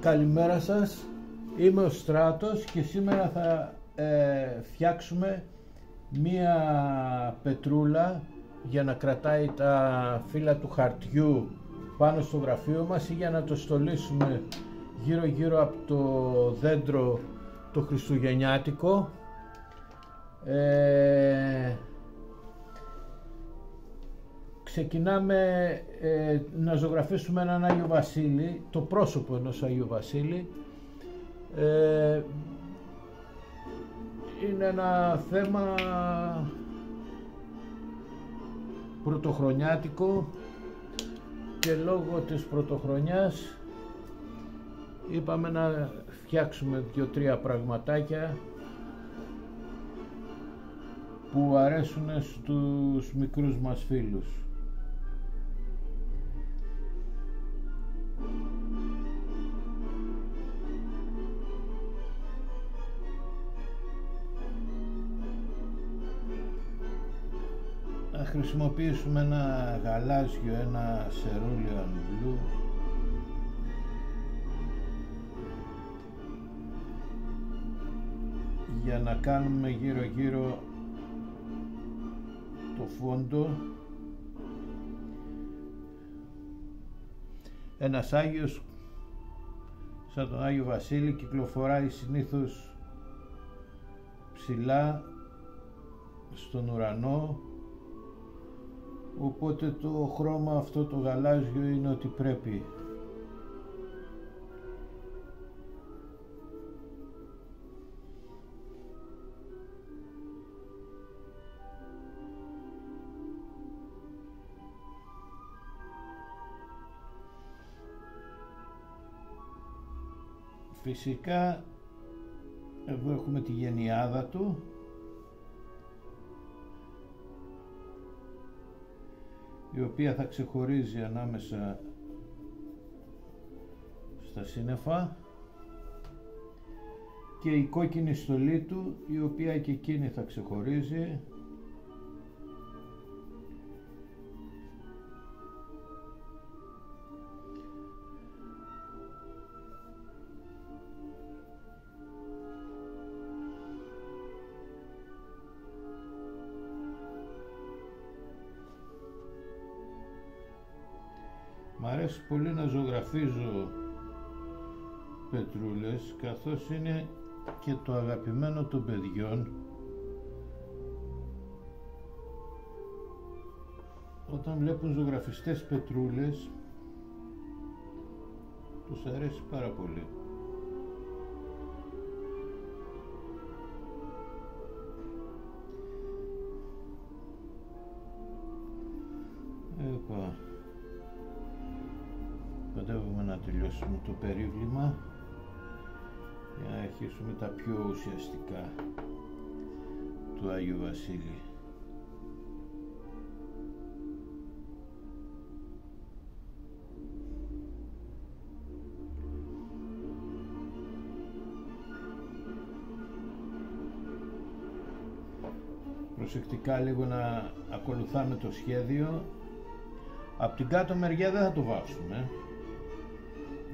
Καλημέρα σας, είμαι ο Στράτος και σήμερα θα φτιάξουμε μία πετρούλα για να κρατάει τα φύλλα του χαρτιού πάνω στο γραφείο μας ή για να το στολίσουμε γύρω γύρω από το δέντρο το χριστουγεννιάτικο. Ξεκινάμε να ζωγραφίσουμε έναν Άγιο Βασίλη, το πρόσωπο ενός Αγίου Βασίλη. Είναι ένα θέμα πρωτοχρονιάτικο και λόγω της πρωτοχρονιάς είπαμε να φτιάξουμε 2-3 πραγματάκια που αρέσουν στους μικρούς μας φίλους. Θα χρησιμοποιήσουμε ένα γαλάζιο, ένα cerulean blue, για να κάνουμε γύρω γύρω το φόντο. Ένας Άγιος σαν τον Άγιο Βασίλη κυκλοφοράει συνήθως ψηλά στον ουρανό, οπότε το χρώμα αυτό το γαλάζιο είναι ότι πρέπει. Φυσικά εδώ έχουμε τη γενιάδα του, η οποία θα ξεχωρίζει ανάμεσα στα σύννεφα, και η κόκκινη στολή του, η οποία και εκείνη θα ξεχωρίζει. Μ' αρέσει πολύ να ζωγραφίζω πετρούλες, καθώς είναι και το αγαπημένο των παιδιών. Όταν βλέπουν ζωγραφιστές πετρούλες, τους αρέσει πάρα πολύ. Κοντεύουμε να τελειώσουμε το περίβλημα για να αρχίσουμε τα πιο ουσιαστικά του Άγιου Βασίλη. Προσεκτικά λίγο να ακολουθάμε το σχέδιο. Από την κάτω μεριά δεν θα το βάψουμε,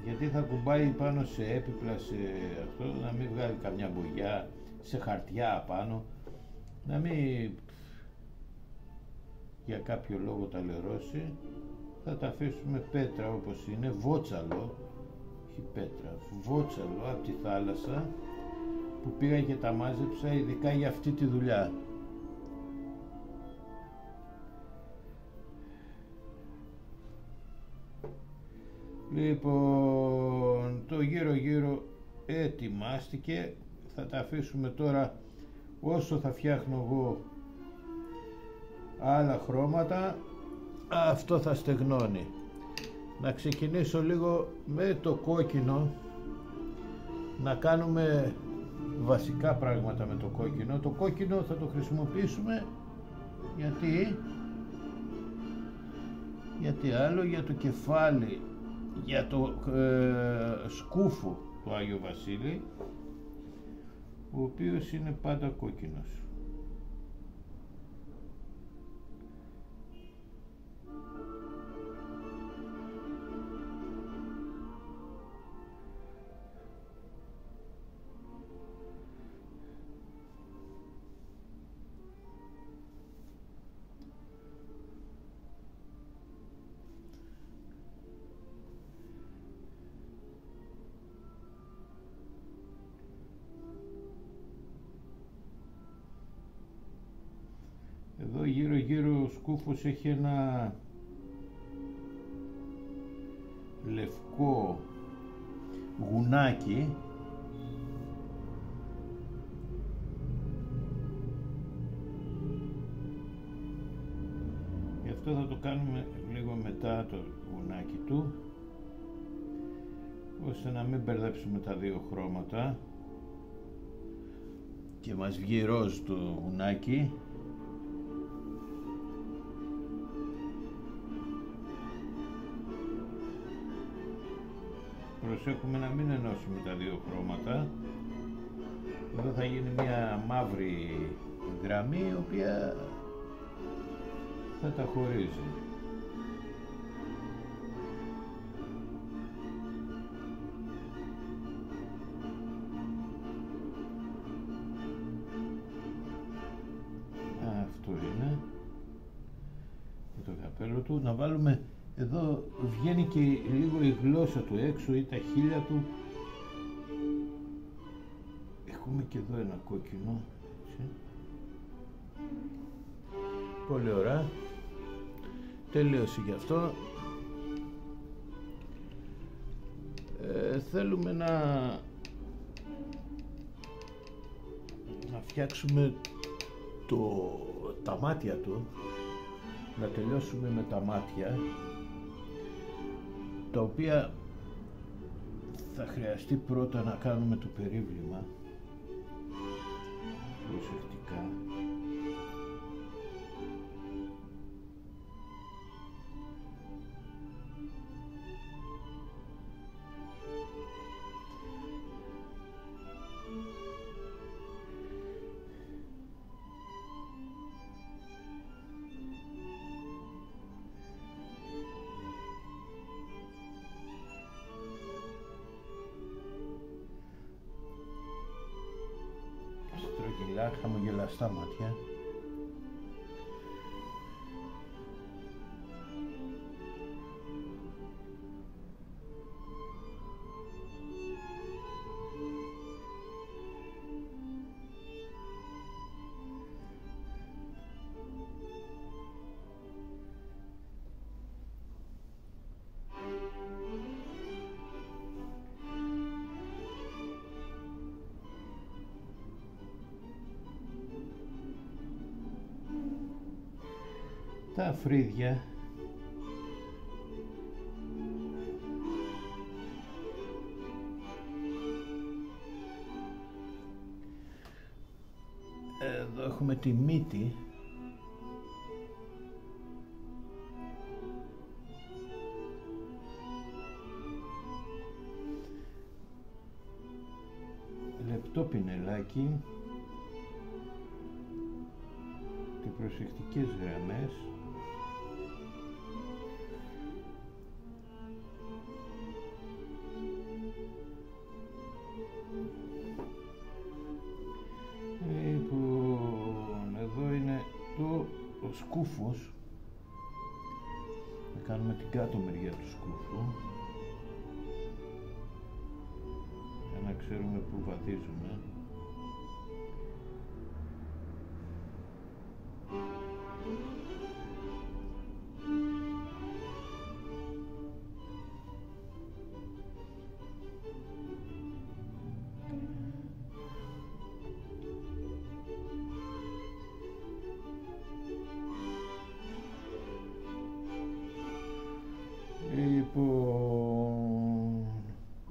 γιατί θα κουμπάει πάνω σε έπιπλα, σε αυτό, να μην βγάλει καμιά μπογιά, σε χαρτιά απάνω, να μην για κάποιο λόγο τα λερώσει. Θα τα αφήσουμε πέτρα όπως είναι, βότσαλο, όχι πέτρα, βότσαλο από τη θάλασσα που πήγα και τα μάζεψα ειδικά για αυτή τη δουλειά. Λοιπόν, το γύρω γύρω ετοιμάστηκε. Θα τα αφήσουμε τώρα, όσο θα φτιάχνω εγώ άλλα χρώματα, αυτό θα στεγνώνει. Να ξεκινήσω λίγο με το κόκκινο, να κάνουμε βασικά πράγματα με το κόκκινο. Το κόκκινο θα το χρησιμοποιήσουμε γιατί άλλο, για το κεφάλι, για το σκούφο του Άγιο Βασίλη, ο οποίος είναι πάντα κόκκινος. σκούφος έχει ένα λευκό γουνάκι γι' αυτό θα το κάνουμε λίγο μετά το γουνάκι του, ώστε να μην μπερδέψουμε τα δύο χρώματα και μας βγει ροζ το γουνάκι. Προσέχουμε να μην ενώσουμε τα δύο χρώματα. Εδώ θα γίνει μια μαύρη γραμμή η οποία θα τα χωρίζει. Αυτό είναι το καπέλο του. Να βάλουμε εδώ, βγαίνει και λίγο η γλώσσα του έξω ή τα χείλια του. Έχουμε και εδώ ένα κόκκινο. Πολύ ωραία. Τελείωσε γι' αυτό. Θέλουμε να φτιάξουμε τα μάτια του, να τελειώσουμε με τα μάτια, τα οποία θα χρειαστεί πρώτα να κάνουμε το περίβλημα προσεκτικά. Στρογγυλά, χαμογελαστά μάτια. Τα φρύδια εδώ έχουμε τη μύτη, λεπτό πινελάκι και προσεκτικές γραμμές. Εδώ είναι το σκούφος. Θα κάνουμε την κάτω μεριά του σκούφου για να ξέρουμε πού βαδίζουμε.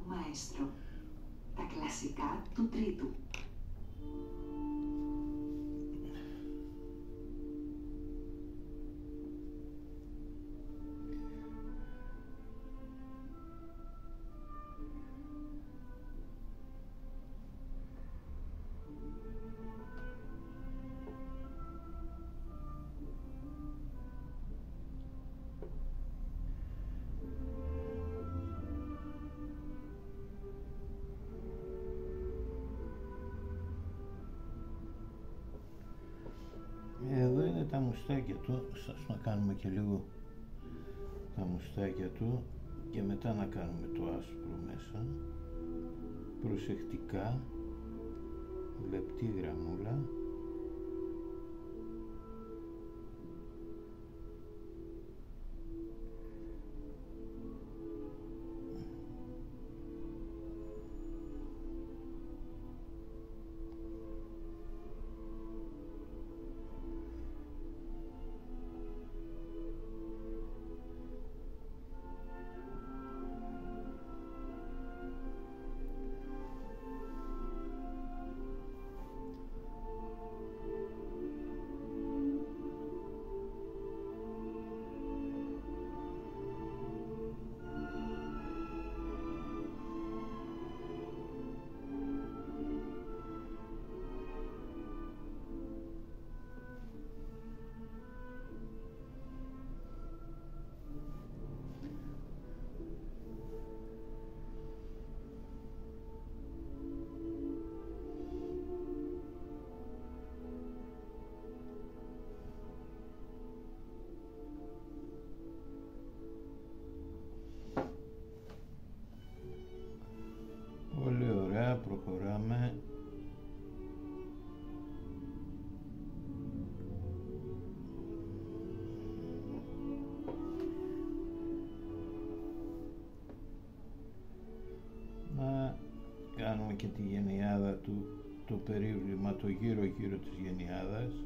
Μαέστρο, τα κλασικά του τρίτου. Εδώ είναι τα μουστάκια του, σας να κάνουμε και λίγο τα μουστάκια του και μετά να κάνουμε το άσπρο μέσα, προσεκτικά, λεπτή γραμμούλα. ακόμα και τη γενιάδα του, το περίβλημα, το γύρω-γύρω της γενιάδας.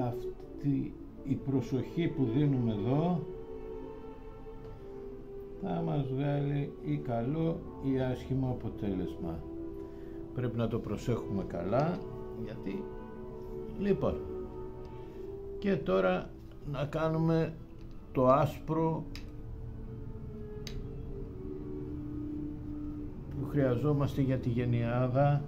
Αυτή η προσοχή που δίνουμε εδώ θα μας βγάλει ή καλό ή άσχημο αποτέλεσμα. Πρέπει να το προσέχουμε καλά, γιατί λοιπόν, και τώρα να κάνουμε το άσπρο που χρειαζόμαστε για τη γενιάδα.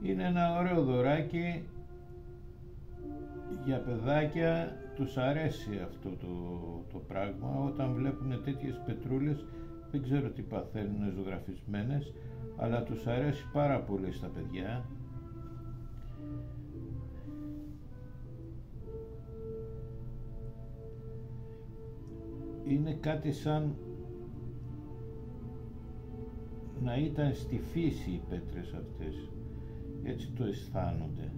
Είναι ένα ωραίο δωράκι για παιδάκια, τους αρέσει αυτό το πράγμα. Όταν βλέπουν τέτοιες πετρούλες, δεν ξέρω τι παθαίνουν ζωγραφισμένες, αλλά τους αρέσει πάρα πολύ στα παιδιά. Είναι κάτι σαν να ήταν στη φύση οι πέτρες αυτές. Έτσι το αισθάνονται.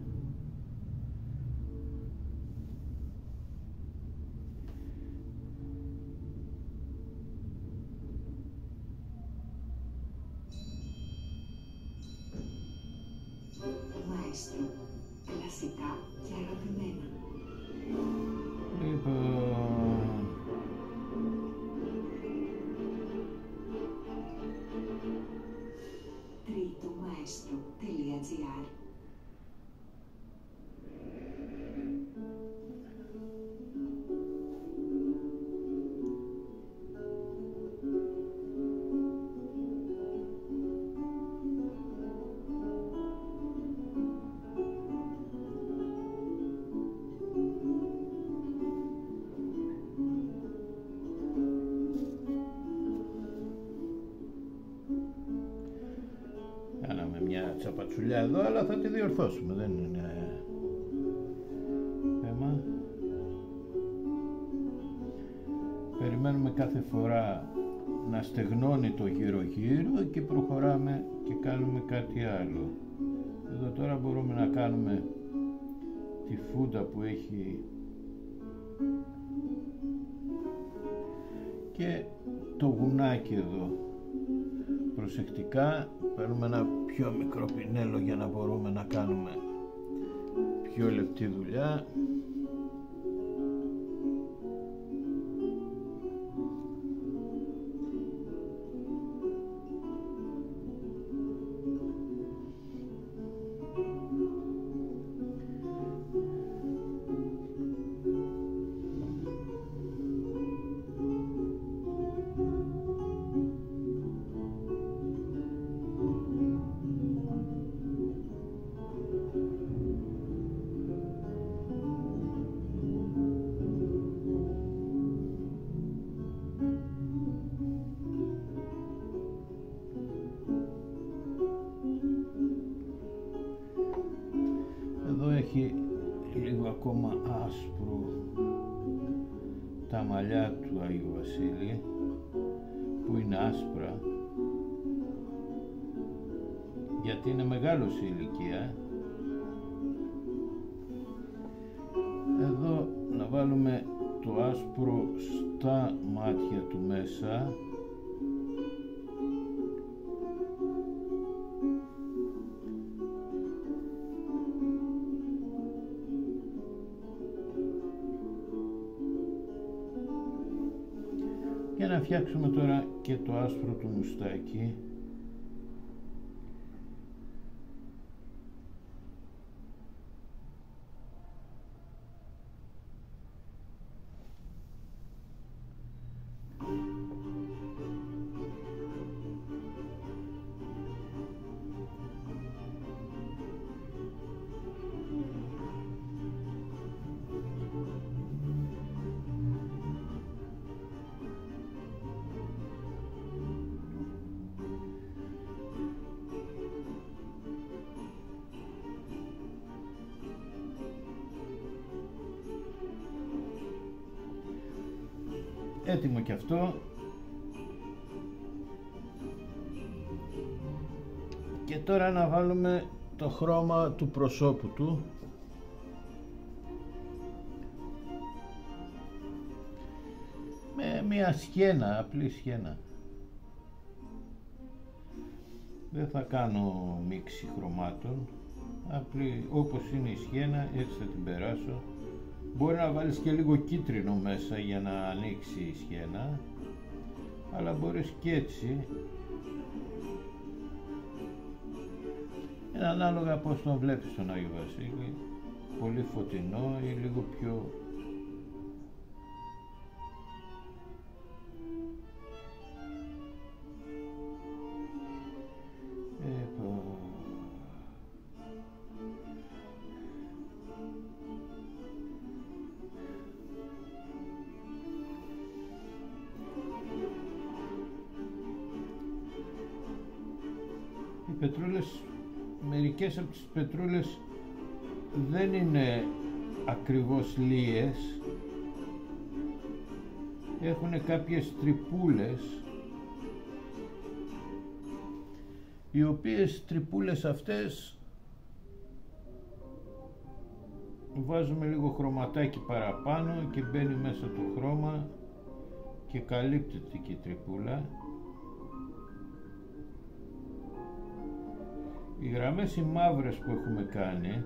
Μαέστρο, κλασικά και αγαπημένα. Λοιπόν, tritomaestro.gr. κάναμε μια τσαπατσουλιά εδώ, αλλά θα τη διορθώσουμε, δεν είναι θέμα. Περιμένουμε κάθε φορά να στεγνώνει το γύρω-γύρω και προχωράμε και κάνουμε κάτι άλλο. Εδώ τώρα μπορούμε να κάνουμε τη φούντα που έχει και το γουνάκι εδώ. Προσεκτικά παίρνουμε ένα πιο μικρό πινέλο για να μπορούμε να κάνουμε πιο λεπτή δουλειά. Έχει λίγο ακόμα άσπρο τα μαλλιά του Αγίου Βασίλη, που είναι άσπρα γιατί είναι μεγάλος η ηλικία. Εδώ να βάλουμε το άσπρο στα μάτια του μέσα. Για να φτιάξουμε τώρα και το άσπρο του μουστάκι. Έτοιμο και αυτό. Και τώρα να βάλουμε το χρώμα του προσώπου του. Με μια σχένα, απλή σχένα. Δεν θα κάνω μίξη χρωμάτων. Απλή, όπως είναι η σχένα, έτσι θα την περάσω. Μπορεί να βάλεις και λίγο κίτρινο μέσα για να ανοίξει η σχένα, αλλά μπορείς και έτσι. Είναι ανάλογα πώς τον βλέπεις τον Άγιο Βασίλη, πολύ φωτεινό ή λίγο πιο... Οι πετρούλες, μερικές από τις πετρούλες δεν είναι ακριβώς λίες, έχουν κάποιες τρυπούλες, οι οποίες τρυπούλες αυτές βάζουμε λίγο χρωματάκι παραπάνω και μπαίνει μέσα το χρώμα και καλύπτεται και η τρυπούλα. Οι γραμμές οι μαύρες που έχουμε κάνει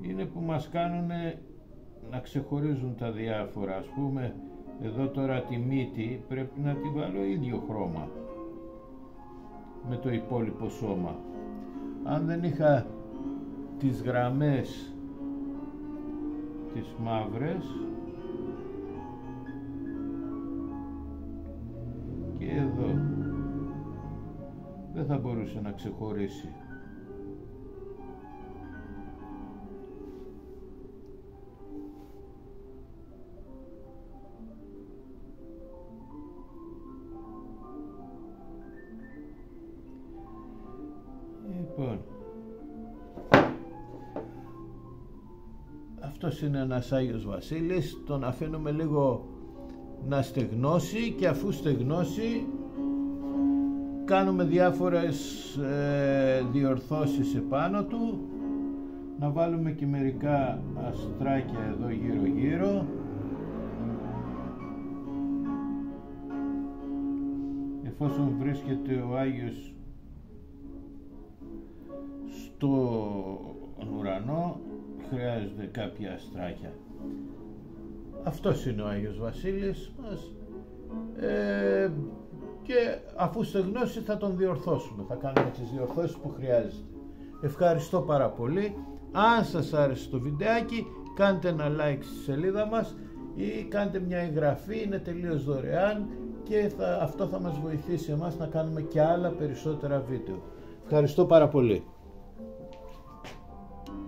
είναι που μας κάνουν να ξεχωρίζουν τα διάφορα. Ας πούμε εδώ τώρα τη μύτη πρέπει να τη βάλω ίδιο χρώμα με το υπόλοιπο σώμα. Αν δεν είχα τις γραμμές τις μαύρες και εδώ δεν θα μπορούσε να ξεχωρίσει. Λοιπόν, αυτός είναι ένας Άγιος Βασίλης, τον αφήνουμε λίγο να στεγνώσει και αφού στεγνώσει κάνουμε διάφορες διορθώσεις επάνω του, να βάλουμε και μερικά αστράκια εδώ γύρω γύρω, εφόσον βρίσκεται ο Άγιος στον ουρανό χρειάζεται κάποια αστράκια. Αυτός είναι ο Άγιος Βασίλης μας. Και αφού στεγνώσει θα τον διορθώσουμε, θα κάνουμε τις διορθώσεις που χρειάζεται. Ευχαριστώ πάρα πολύ. Αν σας άρεσε το βιντεάκι, κάντε ένα like στη σελίδα μας ή κάντε μια εγγραφή, είναι τελείως δωρεάν και αυτό θα μας βοηθήσει εμάς να κάνουμε και άλλα περισσότερα βίντεο. Ευχαριστώ πάρα πολύ.